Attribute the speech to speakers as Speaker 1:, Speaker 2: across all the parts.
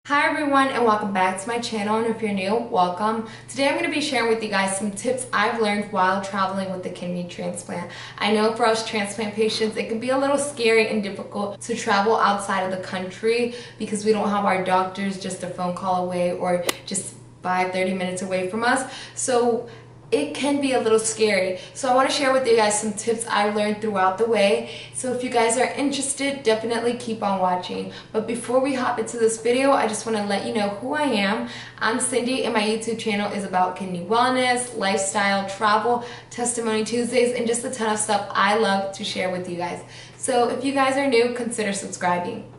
Speaker 1: Hi everyone and welcome back to my channel, and if you're new, welcome. Today I'm going to be sharing with you guys some tips I've learned while traveling with the kidney transplant. I know for us transplant patients it can be a little scary and difficult to travel outside of the country because we don't have our doctors just a phone call away or just 5-30 minutes away from us. So it can be a little scary. So I want to share with you guys some tips I learned throughout the way. So if you guys are interested, definitely keep on watching. But before we hop into this video, I just want to let you know who I am. I'm Cindy and my YouTube channel is about kidney wellness, lifestyle, travel, Testimony Tuesdays, and just a ton of stuff I love to share with you guys. So if you guys are new, consider subscribing.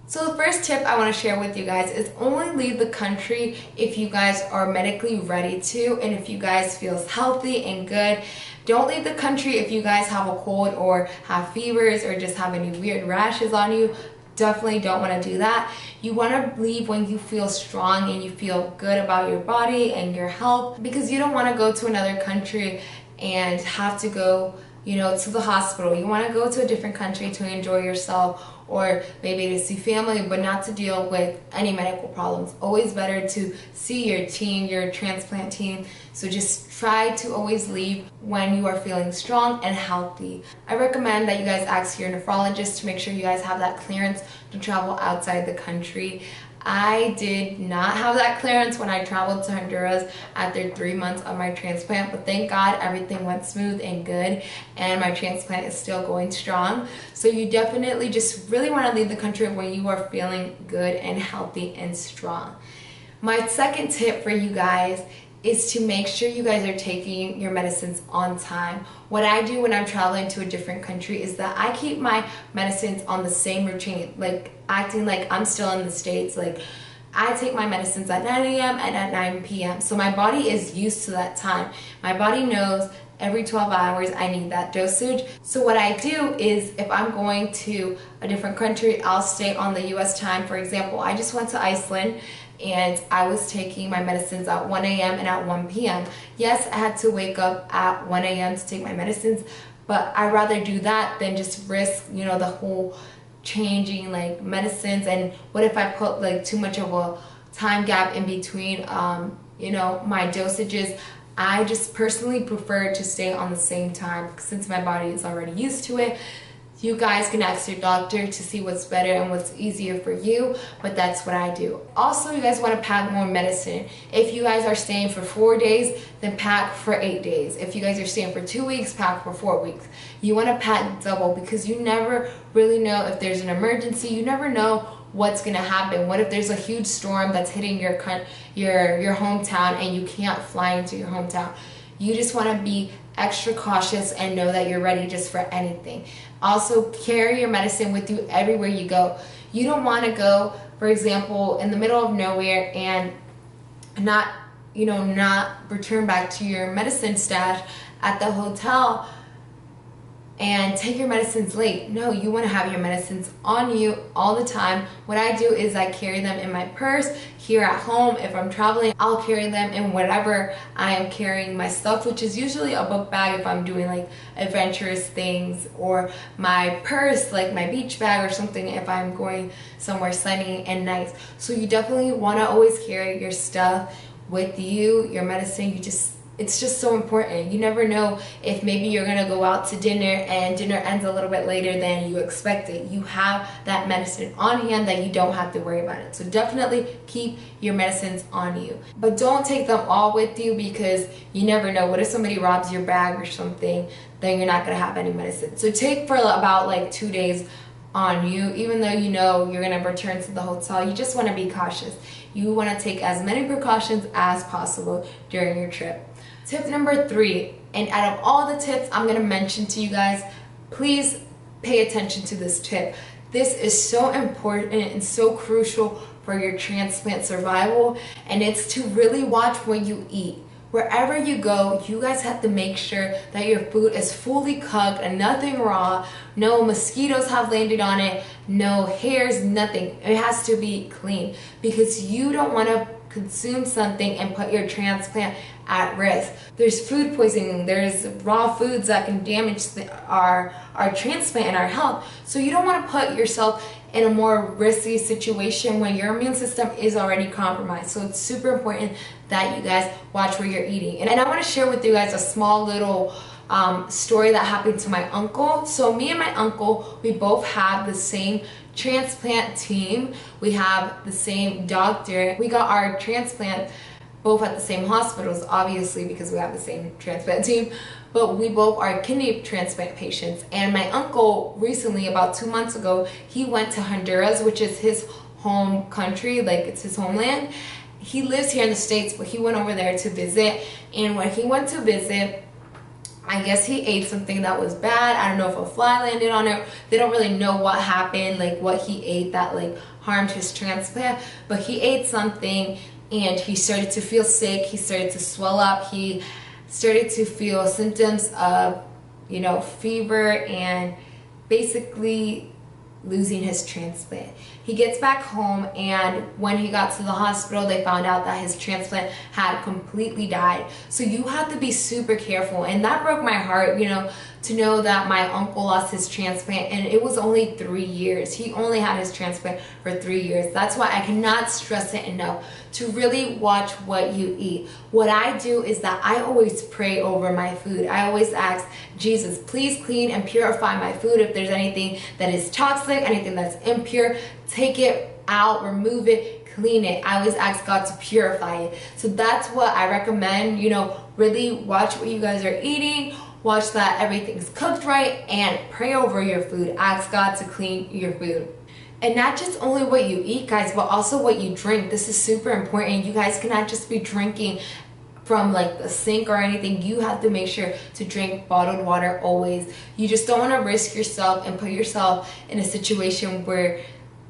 Speaker 1: So the first tip I want to share with you guys is only leave the country if you guys are medically ready to and if you guys feel healthy and good. Don't leave the country if you guys have a cold or have fevers or just have any weird rashes on you. Definitely don't want to do that. You want to leave when you feel strong and you feel good about your body and your health, because you don't want to go to another country and have to go to the hospital. You want to go to a different country to enjoy yourself or maybe to see family, but not to deal with any medical problems. Always better to see your team, your transplant team. So just try to always leave when you are feeling strong and healthy. I recommend that you guys ask your nephrologist to make sure you guys have that clearance to travel outside the country. I did not have that clearance when I traveled to Honduras after 3 months of my transplant, but thank God everything went smooth and good and my transplant is still going strong. So you definitely just really want to leave the country when you are feeling good and healthy and strong. My second tip for you guys is to make sure you guys are taking your medicines on time. What I do when I'm traveling to a different country is that I keep my medicines on the same routine, like acting like I'm still in the States. Like I take my medicines at 9 a.m. and at 9 p.m. So my body is used to that time. My body knows every 12 hours I need that dosage. So what I do is if I'm going to a different country, I'll stay on the US time. For example, I just went to Iceland and I was taking my medicines at 1 a.m. and at 1 p.m. Yes, I had to wake up at 1 a.m. to take my medicines, but I'd rather do that than just risk, the whole changing like medicines. And what if I put like too much of a time gap in between, my dosages? I just personally prefer to stay on the same time since my body is already used to it. You guys can ask your doctor to see what's better and what's easier for you, but that's what I do. Also, you guys want to pack more medicine. If you guys are staying for 4 days, then pack for 8 days. If you guys are staying for 2 weeks, pack for 4 weeks. You want to pack double because you never really know if there's an emergency. You never know what's going to happen. What if there's a huge storm that's hitting your hometown and you can't fly into your hometown? You just want to be extra cautious and know that you're ready just for anything. Also, carry your medicine with you everywhere you go. You don't want to go, for example, in the middle of nowhere and not return back to your medicine stash at the hotel and take your medicines late. No, you want to have your medicines on you all the time. What I do is I carry them in my purse. Here at home, if I'm traveling, I'll carry them in whatever I am carrying my stuff, which is usually a book bag if I'm doing like adventurous things, or my purse, like my beach bag or something if I'm going somewhere sunny and nice. So you definitely want to always carry your stuff with you, your medicine. It's just so important. You never know if maybe you're gonna go out to dinner and dinner ends a little bit later than you expected. You have that medicine on hand that you don't have to worry about it. So definitely keep your medicines on you. But don't take them all with you because you never know. What if somebody robs your bag or something? Then you're not gonna have any medicine. So take for about like 2 days on you, even though you're gonna return to the hotel. You just wanna be cautious. You wanna take as many precautions as possible during your trip. Tip number 3, and out of all the tips I'm going to mention to you guys, please pay attention to this tip. This is so important and so crucial for your transplant survival, and it's to really watch what you eat. Wherever you go, you guys have to make sure that your food is fully cooked and nothing raw, no mosquitoes have landed on it, no hairs, nothing. It has to be clean because you don't want to consume something and put your transplant at risk. There's food poisoning, there's raw foods that can damage our transplant and our health. So you don't want to put yourself in a more risky situation when your immune system is already compromised. So it's super important that you guys watch where you're eating. And I want to share with you guys a small little story that happened to my uncle. So me and my uncle, we both have the same transplant team. We have the same doctor. We got our transplant both at the same hospitals, obviously, because we have the same transplant team, but we both are kidney transplant patients. And my uncle recently, about 2 months ago, he went to Honduras, which is his home country, like it's his homeland. He lives here in the States, but he went over there to visit. And when he went to visit, I guess he ate something that was bad. I don't know if a fly landed on it. They don't really know what happened, like what he ate that like harmed his transplant, but he ate something and he started to feel sick. He started to swell up. He started to feel symptoms of, you know, fever and basically losing his transplant. He gets back home, and when he got to the hospital, they found out that his transplant had completely died. So you have to be super careful, and that broke my heart, you know, to know that my uncle lost his transplant, and it was only 3 years. He only had his transplant for 3 years. That's why I cannot stress it enough to really watch what you eat. What I do is that I always pray over my food. I always ask Jesus, please clean and purify my food. If there's anything that is toxic, anything that's impure, take it out, remove it, clean it. I always ask God to purify it. So that's what I recommend, you know, really watch what you guys are eating, watch that everything's cooked right, and pray over your food. Ask God to clean your food. And not just only what you eat, guys, but also what you drink. This is super important. You guys cannot just be drinking from like the sink or anything. You have to make sure to drink bottled water always. You just don't want to risk yourself and put yourself in a situation where,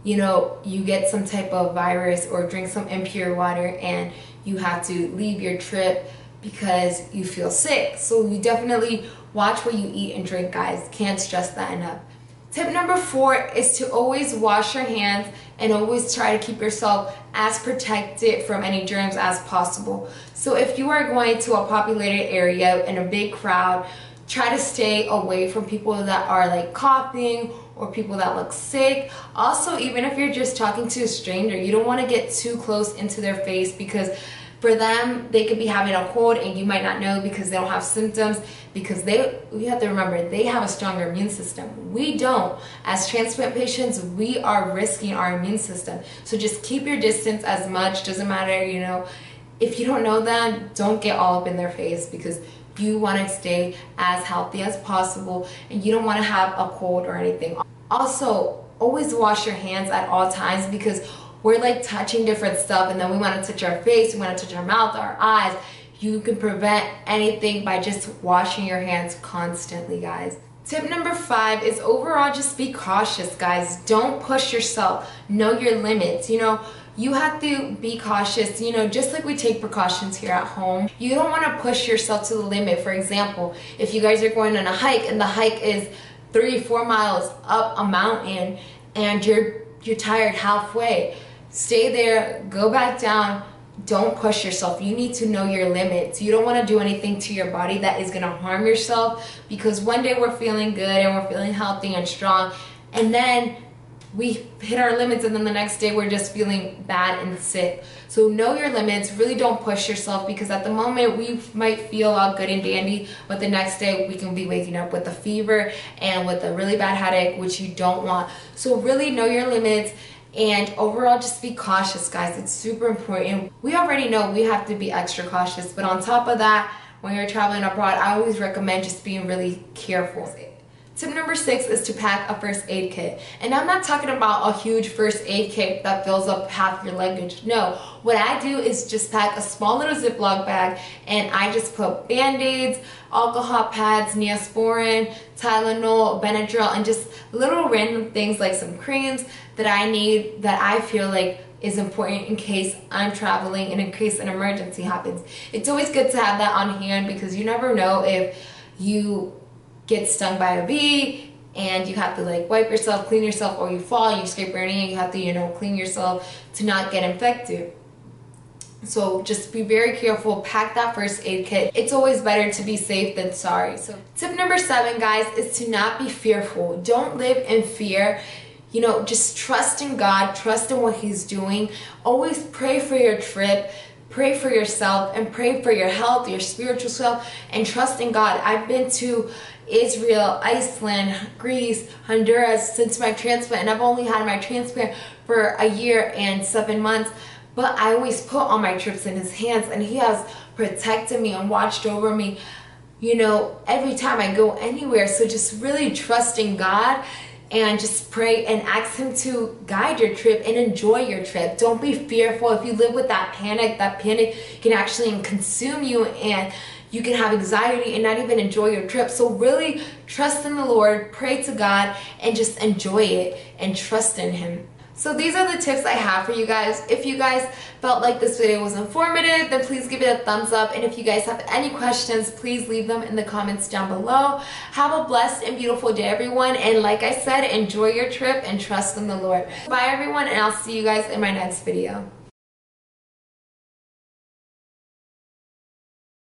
Speaker 1: you know, you get some type of virus or drink some impure water and you have to leave your trip because you feel sick. So you definitely watch what you eat and drink, guys. Can't stress that enough. Tip number 4 is to always wash your hands and always try to keep yourself as protected from any germs as possible. So if you are going to a populated area in a big crowd, try to stay away from people that are like coughing or people that look sick. Also, even if you're just talking to a stranger, you don't want to get too close into their face, because for them, they could be having a cold and you might not know because they don't have symptoms, because you have to remember, they have a stronger immune system. We don't. As transplant patients, we are risking our immune system. So just keep your distance as much. Doesn't matter, you know, if you don't know them, don't get all up in their face, because you want to stay as healthy as possible and you don't want to have a cold or anything. Also, always wash your hands at all times, because we're like touching different stuff and then we want to touch our face, we want to touch our mouth, our eyes. You can prevent anything by just washing your hands constantly, guys. Tip number 5 is overall just be cautious, guys. Don't push yourself. Know your limits. You know, you have to be cautious, you know, just like we take precautions here at home. You don't want to push yourself to the limit. For example, if you guys are going on a hike and the hike is 3-4 miles up a mountain and you're tired halfway, stay there, go back down. Don't push yourself. You need to know your limits. You don't want to do anything to your body that is going to harm yourself, because one day we're feeling good and we're feeling healthy and strong, and then we hit our limits and then the next day we're just feeling bad and sick. So know your limits. Really don't push yourself, because at the moment we might feel all good and dandy, but the next day we can be waking up with a fever and with a really bad headache, which you don't want. So really know your limits. And overall, just be cautious, guys. It's super important. We already know we have to be extra cautious, but on top of that, when you're traveling abroad, I always recommend just being really careful. Tip number 6 is to pack a first aid kit. And I'm not talking about a huge first aid kit that fills up half your luggage. No, what I do is just pack a small little Ziploc bag, and I just put Band-Aids, alcohol pads, Neosporin, Tylenol, Benadryl, and just little random things like some creams that I need, that I feel like is important in case I'm traveling and in case an emergency happens. It's always good to have that on hand, because you never know if you get stung by a bee and you have to like wipe yourself, clean yourself, or you fall, you scrape your knee, and you have to, you know, clean yourself to not get infected. So just be very careful, pack that first aid kit. It's always better to be safe than sorry. So tip number 7, guys, is to not be fearful. Don't live in fear. You know, just trust in God, trust in what He's doing. Always pray for your trip, pray for yourself, and pray for your health, your spiritual self, and trust in God. I've been to Israel, Iceland, Greece, Honduras since my transplant, and I've only had my transplant for a year and 7 months. But I always put all my trips in His hands, and He has protected me and watched over me, you know, every time I go anywhere. So just really trust in God and just pray and ask Him to guide your trip and enjoy your trip. Don't be fearful. If you live with that panic can actually consume you, and you can have anxiety and not even enjoy your trip. So really trust in the Lord, pray to God, and just enjoy it and trust in Him. So these are the tips I have for you guys. If you guys felt like this video was informative, then please give it a thumbs up. And if you guys have any questions, please leave them in the comments down below. Have a blessed and beautiful day, everyone. And like I said, enjoy your trip and trust in the Lord. Bye, everyone, and I'll see you guys in my next video.